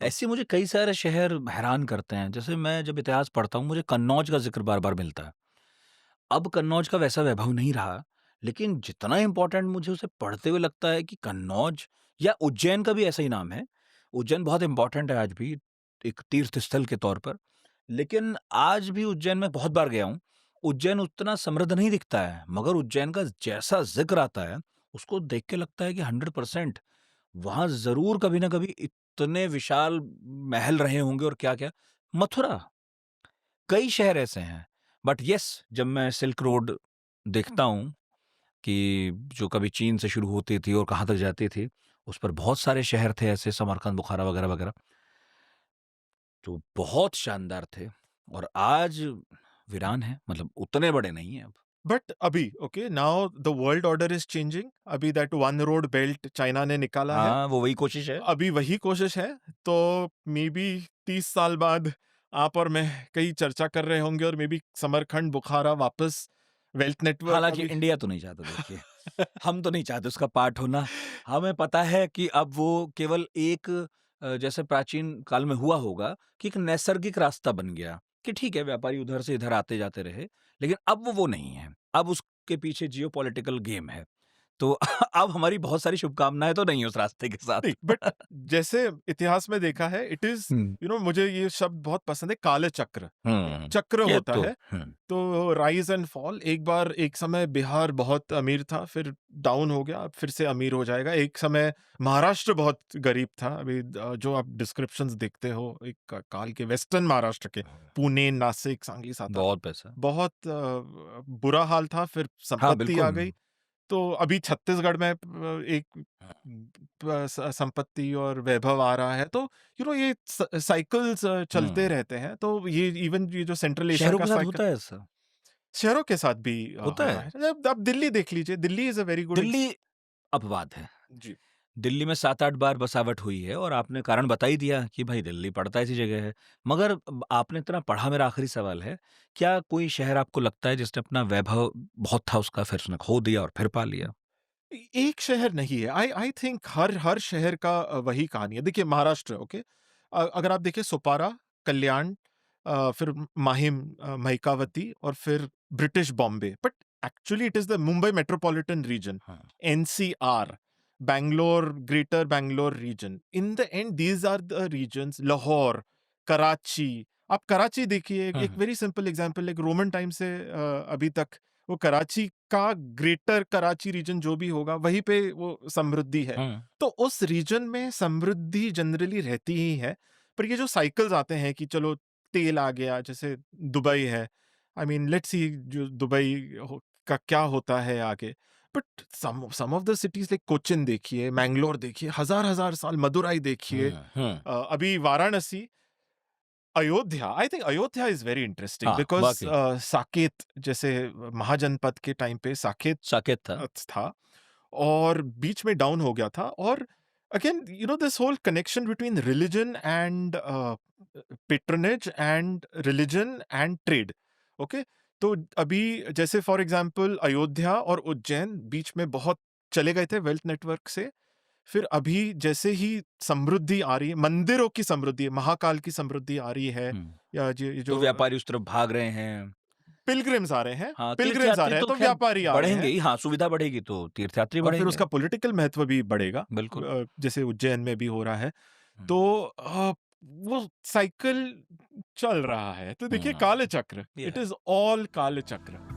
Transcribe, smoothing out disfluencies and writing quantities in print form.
ऐसे मुझे कई सारे शहर हैरान करते हैं। जैसे मैं जब इतिहास पढ़ता हूँ, मुझे कन्नौज का ज़िक्र बार-बार मिलता है। अब कन्नौज का वैसा वैभव नहीं रहा, लेकिन जितना इम्पोर्टेंट मुझे उसे पढ़ते हुए लगता है कि कन्नौज या उज्जैन का भी ऐसा ही नाम है। उज्जैन बहुत इम्पोर्टेंट है आज भी, एक तीर्थ स्थल के तौर पर। लेकिन आज भी उज्जैन में बहुत बार गया हूँ। उज्जैन उतना समृद्ध नहीं दिखता है, मगर उज्जैन का जैसा ज़िक्र आता है, उसको देख के लगता है कि 100% वहाँ ज़रूर कभी न कभी इतने विशाल महल रहे होंगे और क्या-क्या। मथुरा, कई शहर ऐसे हैं। बट येस, जब मैं सिल्क रोड देखता हूँ कि जो कभी चीन से शुरू होती थी और कहाँ तक जाती थी, उस पर बहुत सारे शहर थे ऐसे, समरकंद, बुखारा वगैरह-वगैरह, जो बहुत शानदार थे और आज वीरान हैं, मतलब उतने बड़े नहीं हैं अब। बट अभी okay now the world order is changing. अभी that one road belt China ने निकाला है। हाँ, वो वही कोशिश है। अभी वही कोशिश है। तो मे बी 30 साल बाद आप और मैं कहीं चर्चा कर रहे होंगे और मे बी समरखंड बुखारा वापस वेल्थ नेटवर्क हालाँकि अभी। इंडिया तो नहीं चाहता, देखिए। हम तो नहीं चाहते उसका पार्ट होना। हमें पता है कि अब वो केवल एक जैसे प्राचीन काल में हुआ होगा कि एक नैसर्गिक रास्ता बन गया कि ठीक है, व्यापारी उधर से इधर आते-जाते रहे, लेकिन अब वो नहीं है। अब उसके पीछे जियोपॉलिटिकल गेम है। तो अब हमारी बहुत सारी शुभकामनाएँ तो नहीं है उस रास्ते के नहीं, साथ। बट जैसे इतिहास में देखा है इट इज हुँ, मुझे ये शब्द बहुत पसंद है, काले चक्र। एक हुँ। चक्र ये होता तो है। हुँ, तो राइज एंड फॉल, एक बार एक समय बिहार बहुत अमीर था, फिर डाउन हो गया, अब फिर से अमीर हो जाएगा। एक समय महाराष्ट्र बहुत गरीब था। अभी जो आप डिस्क्रिप्शंस देखते हो एक काल के वेस्टर्न महाराष्ट्र के, पुणे, नासिक, सांगली, सातारा, बहुत पैसा। बहुत बुरा हाल था। फिर हाँ, संपत्ति आ बिल्कुल। गई। तो अभी छत्तीसगढ़ में एक संपत्ति और वैभव आ रहा है। तो ये साइकिल्स चलते हुँ। रहते हैं। तो ये इवन ये जो सेंट्रल एशिया शहरों का के साथ साइकिल होता है ऐसा? शहरों के साथ भी होता हो रहा है? है। अब दिल्ली देख लीजिए, Delhi is a very good. Delhi अपवाद है। जी। दिल्ली में 7-8 बार बसावट हुई है और आपने कारण बता ही दिया कि भाई दिल्ली पड़ता ऐसी जगह है। मगर आपने इतना पढ़ा, मेरा आखिरी सवाल है, क्या कोई शहर आपको लगता है जिसने अपना वैभव बहुत था उसका, फिर उसने खो दिया और फिर पा लिया? एक शहर नहीं है। आई आई थिंक हर हर शहर का वही कहानी है। देखिए महाराष्ट्र, ओके, अगर आप देखिए सुपारा, कल्याण, फिर माहिम, महिकावती, और फिर British Bombay. But actually it is the Mumbai metropolitan region, हाँ। NCR, Bangalore, greater Bangalore region. In the end these are the regions. Lahore, Karachi, आप कराची देखिए, हुँ, एक हुँ। वेरी सिंपल एग्जांपल, एक रोमन टाइम से अभी तक वो कराची का ग्रेटर कराची रीजन जो भी होगा वहीं पे वो समृद्धि है। हुँ। तो उस रीजन में समृद्धि जनरली रहती ही है। पर ये जो साइकिल्स आते हैं कि चलो तेल आ गया, जैसे दुबई है, आई मीन लेट्स सी जो दुबई का क्या होता है आगे। But some of the cities like Cochin देखिए, मैंगलोर देखिए, हजार हजार साल, मदुराई देखिए, हुँ, हुँ। अभी Varanasi, Ayodhya. I think Ayodhya is very interesting हाँ, बिकॉज वाक़ई साकेत जैसे महाजनपद के टाइम पे साकेत साकेत था। था, और बीच में डाउन हो गया था। और again this whole connection between religion and patronage and religion and trade. Okay, तो अभी जैसे फॉर एग्जांपल अयोध्या और उज्जैन बीच में बहुत चले गए थे वेल्थ नेटवर्क से। फिर अभी जैसे ही समृद्धि आ रही है, मंदिरों की समृद्धि, महाकाल की समृद्धि आ रही है, हुँ। या ये तो जो व्यापारी उस तरफ भाग रहे हैं। पिलग्रिम्स आ रहे हैं, हाँ, पिलग्रिम्स आ तीर्थयात्री रहे हैं, तो तो ख़ैर व्यापारी आ रहे बढ़ेंगे हैं। ही। हाँ, सुविधा बढ़ेगी तो तीर्थयात्री और फिर बढ़ेंगे। उसका पॉलिटिकल महत्व भी बढ़ेगा, बिल्कुल। जैसे उज्जैन में भी हो रहा है। हुँ, तो वो साइकिल चल रहा है। तो देखिए, हुँ। काल चक्र, ये इट है। इज ऑल काल चक्र।